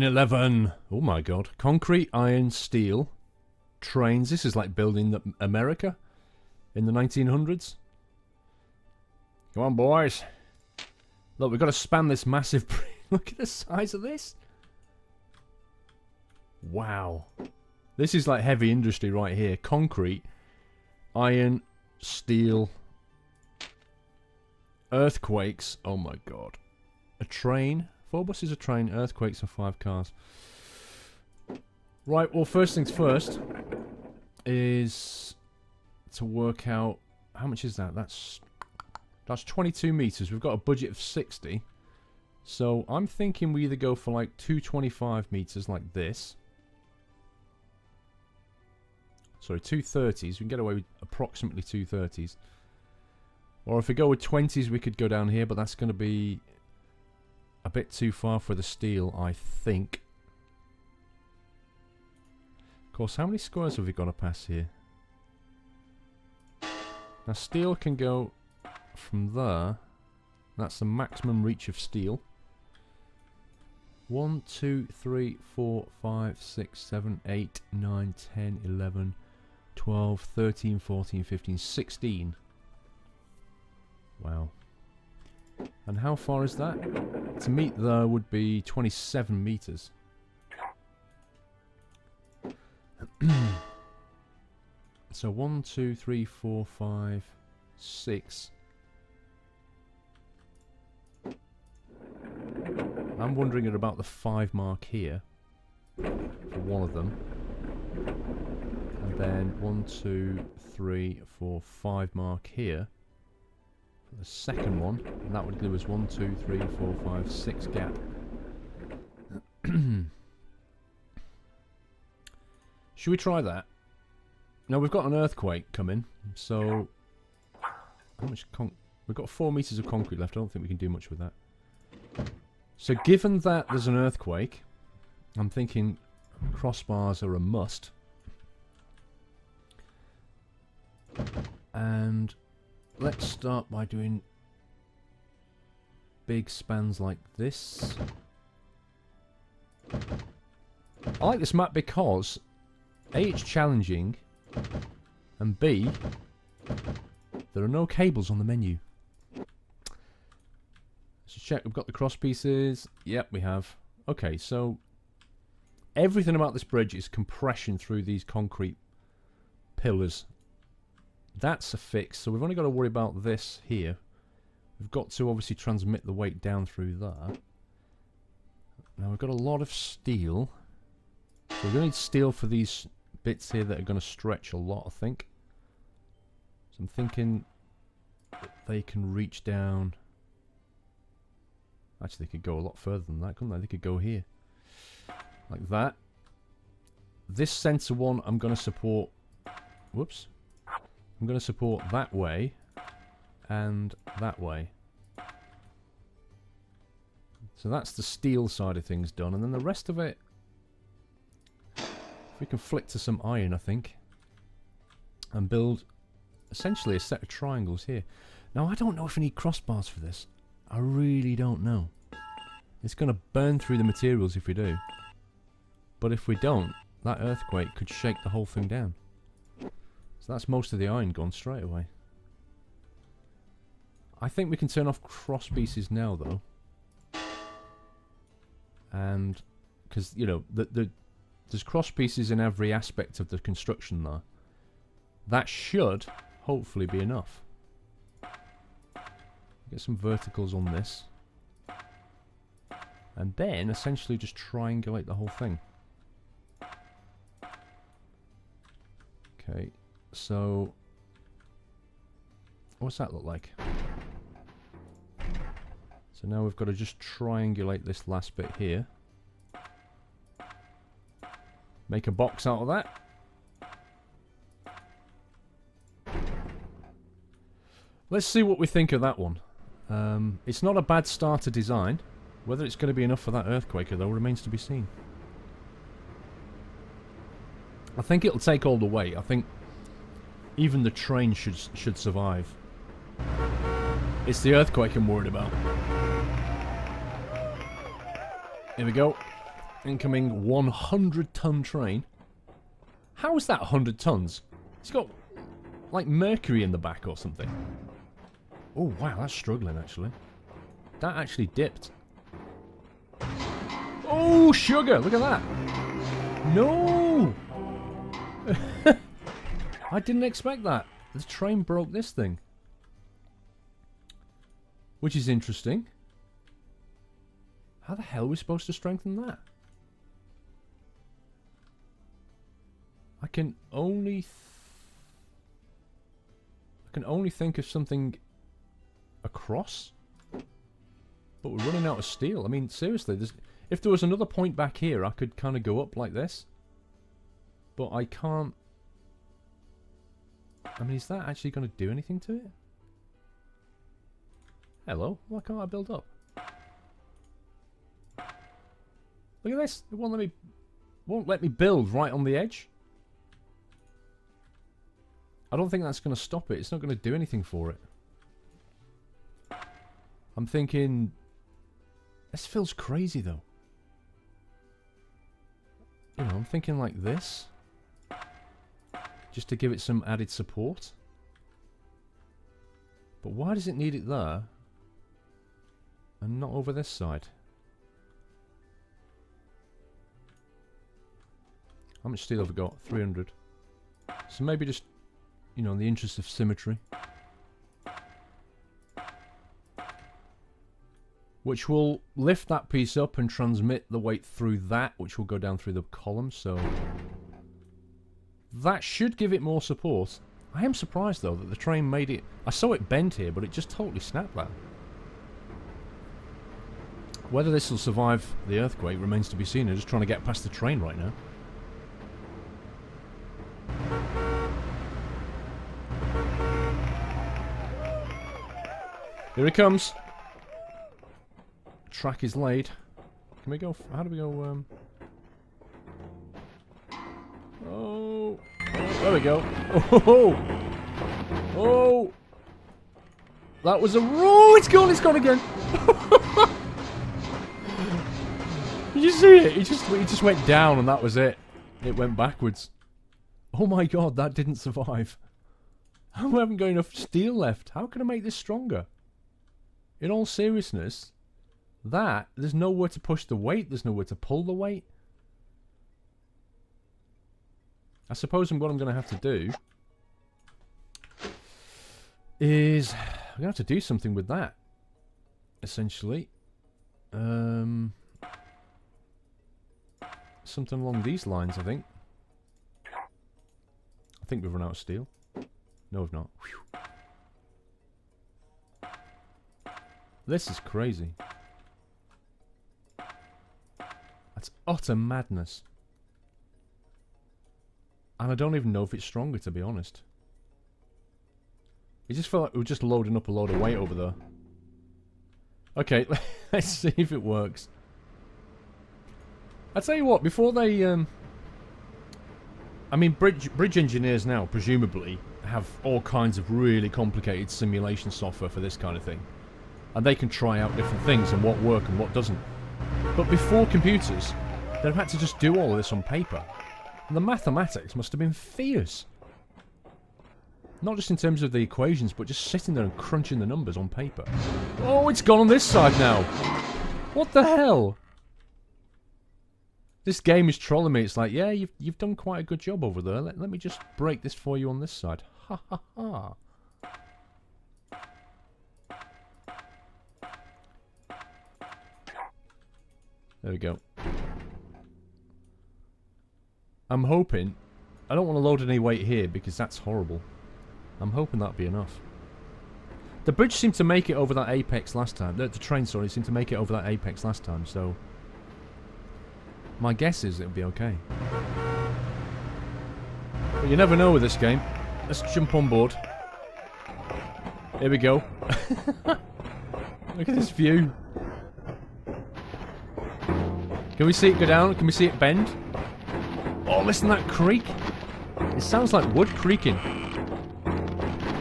9/11. Oh my god. Concrete, iron, steel, trains. This is like building America in the 1900s. Come on, boys. Look, we've got to span this massive bridge. Look at the size of this. Wow. This is like heavy industry right here. Concrete, iron, steel, earthquakes. Oh my god. A train. 4 buses, a train, earthquakes, and 5 cars. Right, well, first things first is to work out how much is that. That's 22 meters. We've got a budget of 60. So I'm thinking we either go for like 225 meters like this. Sorry, 230s. We can get away with approximately 230s. Or if we go with 20s, we could go down here, but that's going to be a bit too far for the steel, I think. Of course, how many squares have we got to pass here? Now, steel can go from there. That's the maximum reach of steel. 1, 2, 3, 4, 5, 6, 7, 8, 9, 10, 11, 12, 13, 14, 15, 16. Wow. And how far is that? To meet there would be 27 meters. So 1, 2, 3, 4, 5, 6. I'm wondering at about the 5 mark here for one of them. And then 1, 2, 3, 4, 5 mark here. The second one, and that would give us 1, 2, 3, 4, 5, 6 gap. Should we try that? Now we've got an earthquake coming, so how much we've got 4 meters of concrete left. I don't think we can do much with that. So given that there's an earthquake, I'm thinking crossbars are a must. And let's start by doing big spans like this. I like this map because A, it's challenging, and B, there are no cables on the menu. So check, we've got the cross pieces. Yep, we have. Okay, so everything about this bridge is compression through these concrete pillars. That's a fix, so we've only got to worry about this here. We've got to obviously transmit the weight down through there. Now we've got a lot of steel. So we're going to need steel for these bits here that are going to stretch a lot, I think. So I'm thinking that they can reach down. Actually, they could go a lot further than that, couldn't they? They could go here. Like that. This centre one I'm going to support... Whoops. I'm going to support that way and that way. So that's the steel side of things done, and then the rest of it, we can flick to some iron, I think, and build essentially a set of triangles here. Now I don't know if we need crossbars for this. I really don't know. It's going to burn through the materials if we do. But if we don't, that earthquake could shake the whole thing down. So that's most of the iron gone straight away. I think we can turn off cross pieces now, though. And, because, you know, there's cross pieces in every aspect of the construction there. That should, hopefully, be enough. Get some verticals on this. And then, essentially, just triangulate the whole thing. Okay. So, what's that look like? So now we've got to just triangulate this last bit here. Make a box out of that. Let's see what we think of that one. It's not a bad starter design. Whether it's going to be enough for that earthquaker, though, remains to be seen. I think it'll take all the weight. I think even the train should survive. It's the earthquake I'm worried about. Here we go. Incoming 100-ton train. How is that 100 tons? It's got, like, mercury in the back or something. Oh, wow, that's struggling, actually. That actually dipped. Oh, sugar! Look at that! No! I didn't expect that. The train broke this thing. Which is interesting. How the hell are we supposed to strengthen that? I can only think of something across. But we're running out of steel. I mean, seriously, if there was another point back here, I could kind of go up like this. But I can't. I mean, is that actually going to do anything to it? Hello? Why can't I build up? Look at this. It won't let me build right on the edge. I don't think that's going to stop it. It's not going to do anything for it. I'm thinking... This feels crazy, though. You know, I'm thinking like this. Just to give it some added support. But why does it need it there? And not over this side? How much steel have we got? 300. So maybe just, you know, in the interest of symmetry. Which will lift that piece up and transmit the weight through that, which will go down through the column, so... That should give it more support. I am surprised, though, that the train made it... I saw it bend here, but it just totally snapped that. Whether this will survive the earthquake remains to be seen. I'm just trying to get past the train right now. Here it comes. Track is laid. Can we go... How do we go... Oh, there we go. Oh, oh, that was a... Oh, it's gone again. Did you see it? It just went down and that was it. It went backwards. Oh my god, that didn't survive. I haven't got enough steel left. How can I make this stronger? In all seriousness, there's nowhere to push the weight, there's nowhere to pull the weight. I suppose what I'm going to have to do is I'm going to have to do something with that, essentially. Something along these lines, I think. I think we've run out of steel. No, we've not. Whew. This is crazy. That's utter madness. And I don't even know if it's stronger, to be honest. It just felt like we were just loading up a load of weight over there. Okay, let's see if it works. I tell you what, before they... I mean, bridge engineers now, presumably, have all kinds of really complicated simulation software for this kind of thing. And they can try out different things and what work and what doesn't. But before computers, they've had to just do all of this on paper. And the mathematics must have been fierce. Not just in terms of the equations, but just sitting there and crunching the numbers on paper. Oh, it's gone on this side now. What the hell? This game is trolling me. It's like, yeah, you've done quite a good job over there. Let me just break this for you on this side. Ha ha ha. There we go. I'm hoping... I don't want to load any weight here because that's horrible. I'm hoping that'll be enough. The bridge seemed to make it over that apex last time. The train, sorry, seemed to make it over that apex last time, so... My guess is it'll be okay. But you never know with this game. Let's jump on board. Here we go. Look at this view. Can we see it go down? Can we see it bend? Oh, listen to that creak. It sounds like wood creaking.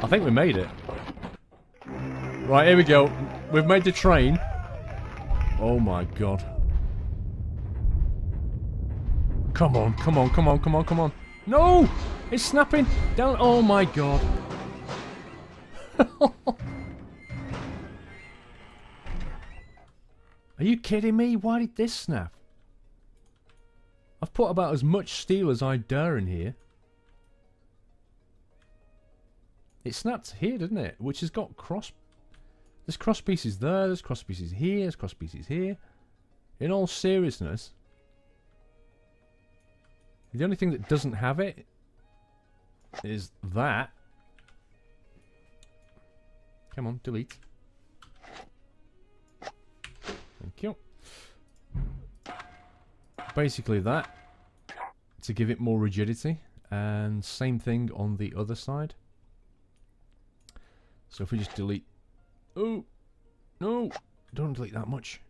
I think we made it. Right, here we go. We've made the train. Oh my god. Come on, come on, come on, come on, come on. No! It's snapping down. Oh my god. Are you kidding me? Why did this snap? I've put about as much steel as I dare in here. It snapped here, didn't it? Which has got cross... There's cross pieces there, there's cross pieces here, there's cross pieces here. In all seriousness, the only thing that doesn't have it is that. Come on, delete. Thank you. Basically that, to give it more rigidity, and same thing on the other side. So if we just delete... Oh! No! Don't delete that much.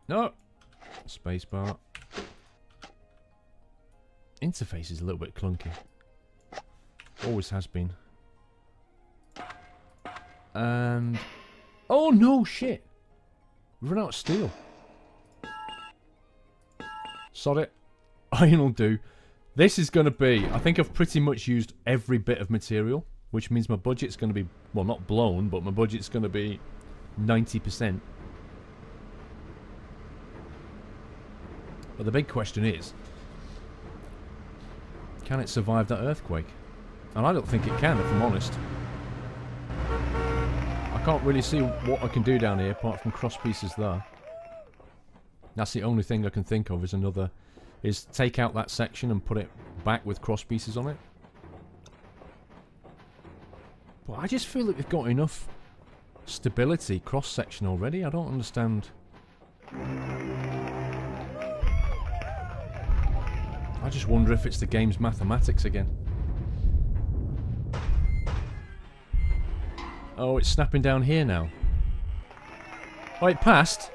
No! Spacebar. Interface is a little bit clunky. Always has been. And... Oh no, shit! We've run out of steel. Sod it. Iron will do. This is going to be... I think I've pretty much used every bit of material, which means my budget's going to be... Well, not blown, but my budget's going to be 90%. But the big question is, can it survive that earthquake? And I don't think it can, if I'm honest. I can't really see what I can do down here apart from cross pieces there. That's the only thing I can think of is take out that section and put it back with cross pieces on it. But I just feel like we've got enough stability cross section already. I don't understand. I just wonder if it's the game's mathematics again. Oh, it's snapping down here now. Oh, it passed.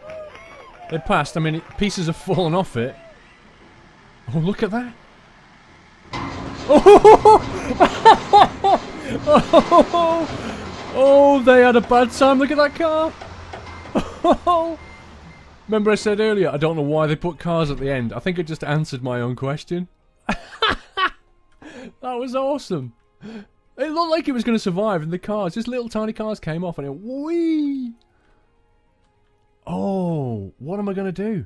It passed. I mean, pieces have fallen off it. Oh, look at that. Oh, oh, they had a bad time. Look at that car. Remember I said earlier, I don't know why they put cars at the end. I think I just answered my own question. That was awesome. It looked like it was going to survive, and the cars, just little tiny cars came off, and it whee. Oh, what am I going to do?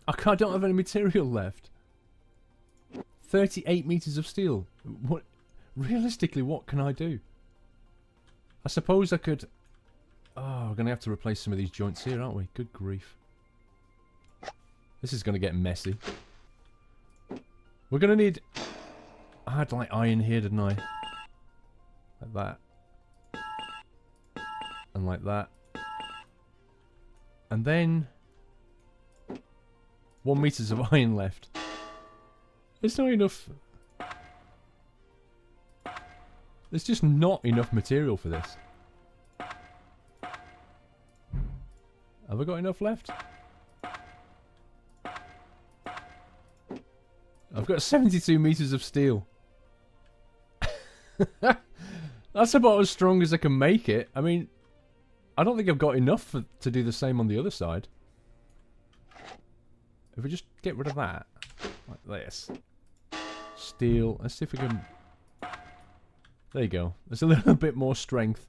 I don't have any material left. 38 meters of steel. What? Realistically, what can I do? I suppose I could... Oh, we're going to have to replace some of these joints here, aren't we? Good grief. This is going to get messy. We're going to need... I had like iron here, didn't I? Like that. And like that. And then... 1 meters of iron left. There's not enough... There's just not enough material for this. Have I got enough left? I've got 72 meters of steel. That's about as strong as I can make it. I mean, I don't think I've got enough to do the same on the other side. If we just get rid of that, like this. Steel. Let's see if we can... There you go. There's a little bit more strength.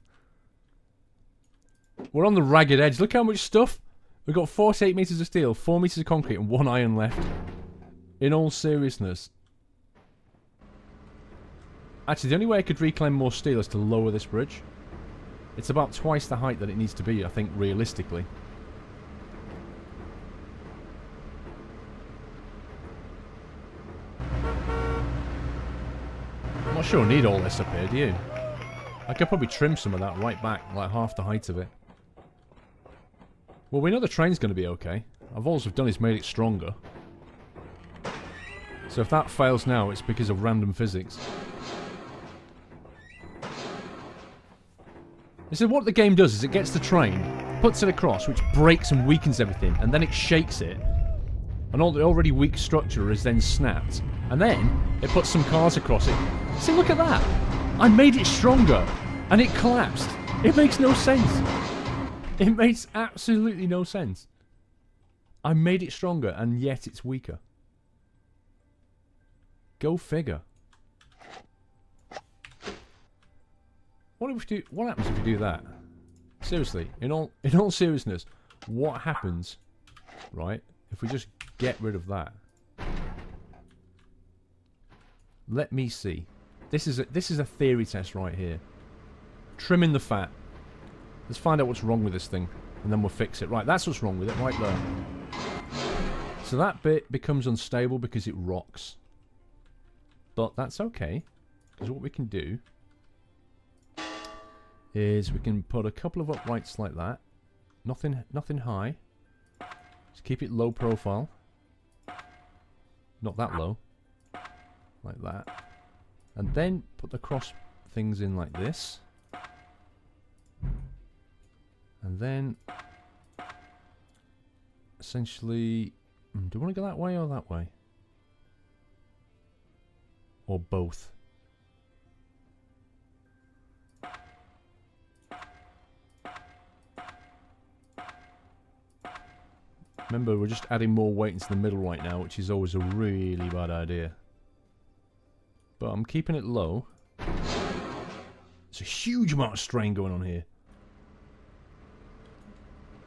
We're on the ragged edge. Look how much stuff. We've got 48 meters of steel, 4 meters of concrete, and 1 iron left. In all seriousness. Actually, the only way I could reclaim more steel is to lower this bridge. It's about twice the height that it needs to be, I think, realistically. I'm not sure I need all this up here, do you? I could probably trim some of that right back, like half the height of it. Well, we know the train's going to be okay. All I've done is made it stronger. So if that fails now, it's because of random physics. This is what the game does, is it gets the train, puts it across, which breaks and weakens everything, and then it shakes it. And all the already weak structure is then snapped. And then, it puts some cars across it. See, look at that! I made it stronger, and it collapsed. It makes no sense. It makes absolutely no sense. I made it stronger, and yet it's weaker. Go figure. What happens if you do that? Seriously, in all seriousness, what happens, right, if we just get rid of that? Let me see. This is a theory test right here. Trimming the fat. Let's find out what's wrong with this thing, and then we'll fix it. Right, that's what's wrong with it, right there. So that bit becomes unstable because it rocks. But that's okay, because what we can do is we can put a couple of uprights like that. Nothing high. Just keep it low profile. Not that low. Like that. And then put the cross things in like this. And then essentially, do we want to go that way or that way? Or both? Remember, we're just adding more weight into the middle right now, which is always a really bad idea. But I'm keeping it low. There's a huge amount of strain going on here.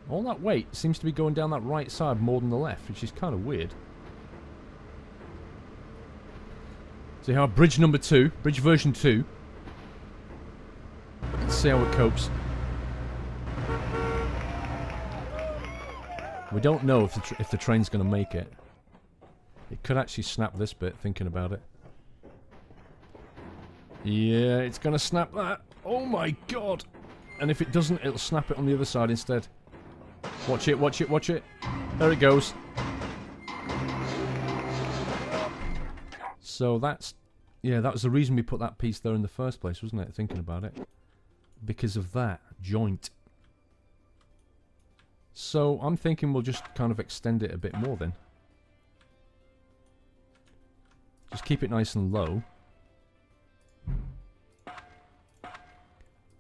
All that weight seems to be going down that right side more than the left, which is kind of weird. So you have bridge number 2, bridge version 2. Let's see how it copes. We don't know if the train's going to make it. It could actually snap this bit, thinking about it. Yeah, it's going to snap that. Oh my god! And if it doesn't, it'll snap it on the other side instead. Watch it, watch it, watch it. There it goes. So that's... yeah, that was the reason we put that piece there in the first place, wasn't it? Thinking about it. Because of that joint. So I'm thinking we'll just kind of extend it a bit more then. Just keep it nice and low.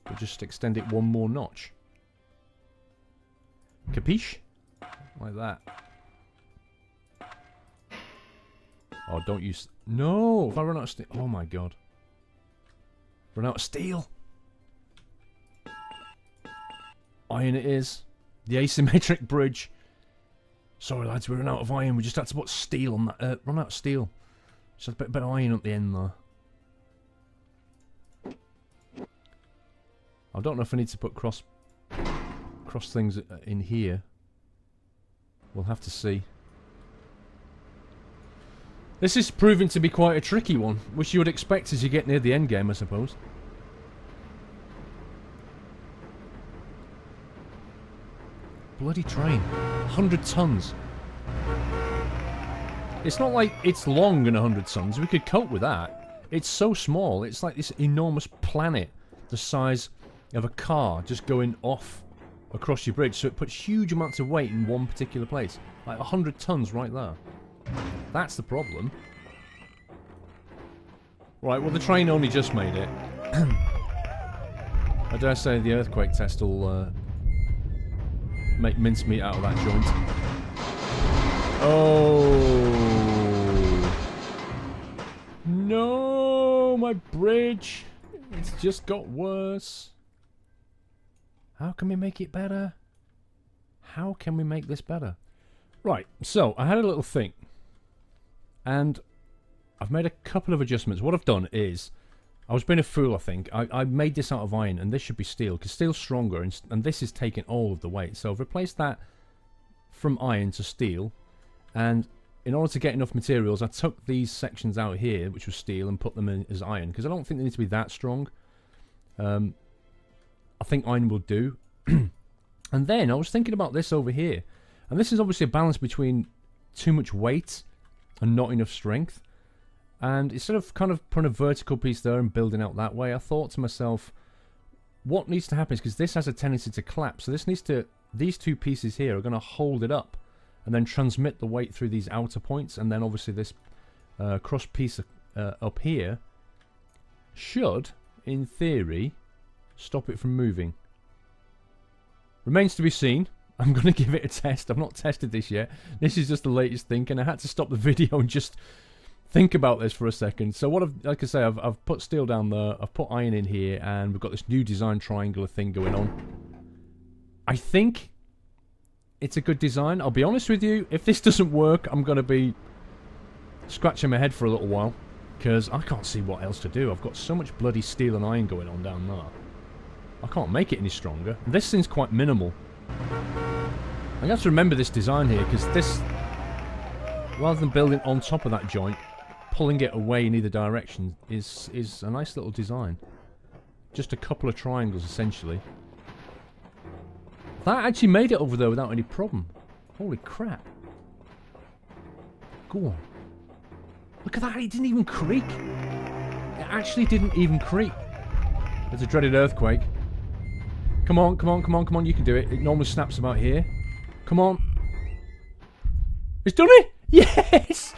But just extend it one more notch. Capiche? Like that. Oh, don't use... no! If I run out of steel... oh my god. Run out of steel! Iron it is. The asymmetric bridge. Sorry lads, we ran out of iron. We just had to put steel on that. Run out of steel. Just had a bit of iron at the end there. I don't know if I need to put cross things in here. We'll have to see. This is proving to be quite a tricky one, which you would expect as you get near the end game, I suppose. Bloody train. 100 tons. It's not like it's long and 100 tons. We could cope with that. It's so small. It's like this enormous planet the size of a car just going off across your bridge. So it puts huge amounts of weight in one particular place. Like 100 tons right there. That's the problem. Right, well the train only just made it. I dare say the earthquake test will make mincemeat out of that joint. Oh no, my bridge! It's just got worse. How can we make it better? How can we make this better? Right, so I had a little think, and I've made a couple of adjustments. What I've done is, I was being a fool, I think. I made this out of iron, and this should be steel, because steel's stronger, and this is taking all of the weight. So I've replaced that from iron to steel, and in order to get enough materials, I took these sections out here, which was steel, and put them in as iron, because I don't think they need to be that strong. I think iron will do. And then I was thinking about this over here, and this is obviously a balance between too much weight and not enough strength. And instead of kind of putting a vertical piece there and building out that way, I thought to myself, what needs to happen is, because this has a tendency to collapse, so this needs to, these two pieces here are going to hold it up and then transmit the weight through these outer points, and then obviously this cross piece up here should, in theory, stop it from moving. Remains to be seen. I'm going to give it a test. I've not tested this yet. This is just the latest thinking. I had to stop the video and just think about this for a second. So what like I say, I've put steel down there, I've put iron in here, and we've got this new design triangular thing going on. I think it's a good design. I'll be honest with you, if this doesn't work, I'm going to be scratching my head for a little while, because I can't see what else to do. I've got so much bloody steel and iron going on down there. I can't make it any stronger. This thing's quite minimal. I have to remember this design here, because this, rather than building on top of that joint, pulling it away in either direction is a nice little design. Just a couple of triangles, essentially. That actually made it over there without any problem. Holy crap. Go on. Look at that, it didn't even creak. It actually didn't even creak. There's a dreaded earthquake. Come on, come on, come on, come on, you can do it. It normally snaps about here. Come on. It's done it! Yes!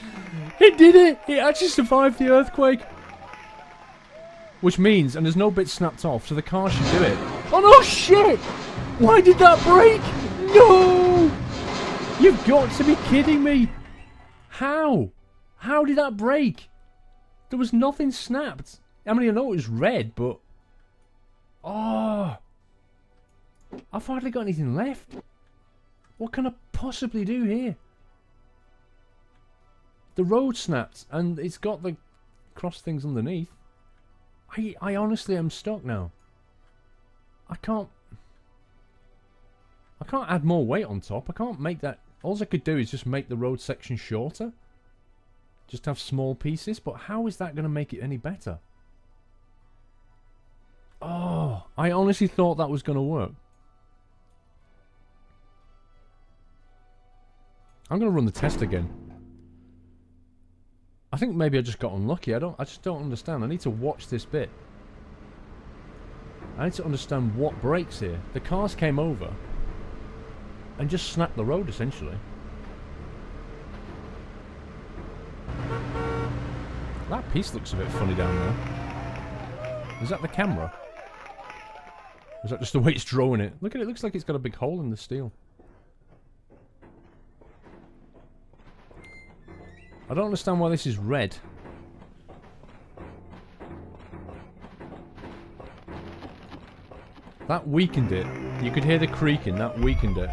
It did it! It actually survived the earthquake. Which means, and there's no bit snapped off, so the car should do it. Oh no, shit! Why did that break? No! You've got to be kidding me! How? How did that break? There was nothing snapped. I mean, I know it was red, but... Oh! I've hardly got anything left. What can I possibly do here? The road snapped, and it's got the cross things underneath. I honestly am stuck now. I can't add more weight on top. I can't make that... All I could do is just make the road section shorter. Just have small pieces, but how is that going to make it any better? Oh, I honestly thought that was going to work. I'm going to run the test again. I think maybe I just got unlucky. I just don't understand. I need to watch this bit. I need to understand what breaks here. The cars came over and just snapped the road, essentially. That piece looks a bit funny down there. Is that the camera? Or is that just the way it's drawing it? Look at it, it looks like it's got a big hole in the steel. I don't understand why this is red. That weakened it. You could hear the creaking, that weakened it.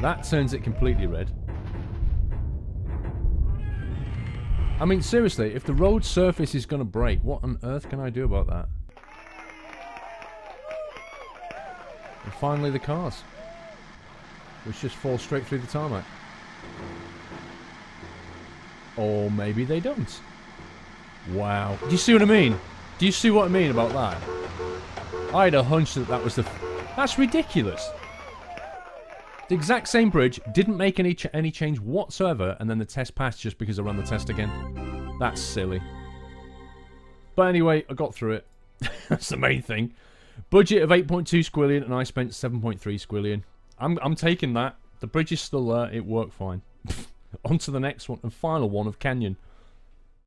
That turns it completely red. I mean, seriously, if the road surface is going to break, what on earth can I do about that? And finally the cars. Which just fall straight through the tarmac. Or maybe they don't. Wow. Do you see what I mean? Do you see what I mean about that? I had a hunch that that was the... That's ridiculous. The exact same bridge, didn't make any change whatsoever, and then the test passed just because I ran the test again. That's silly. But anyway, I got through it. That's the main thing. Budget of 8.2 squillion, and I spent 7.3 squillion. I'm taking that. The bridge is still there. It worked fine. On to the next one, and final one of Canyon.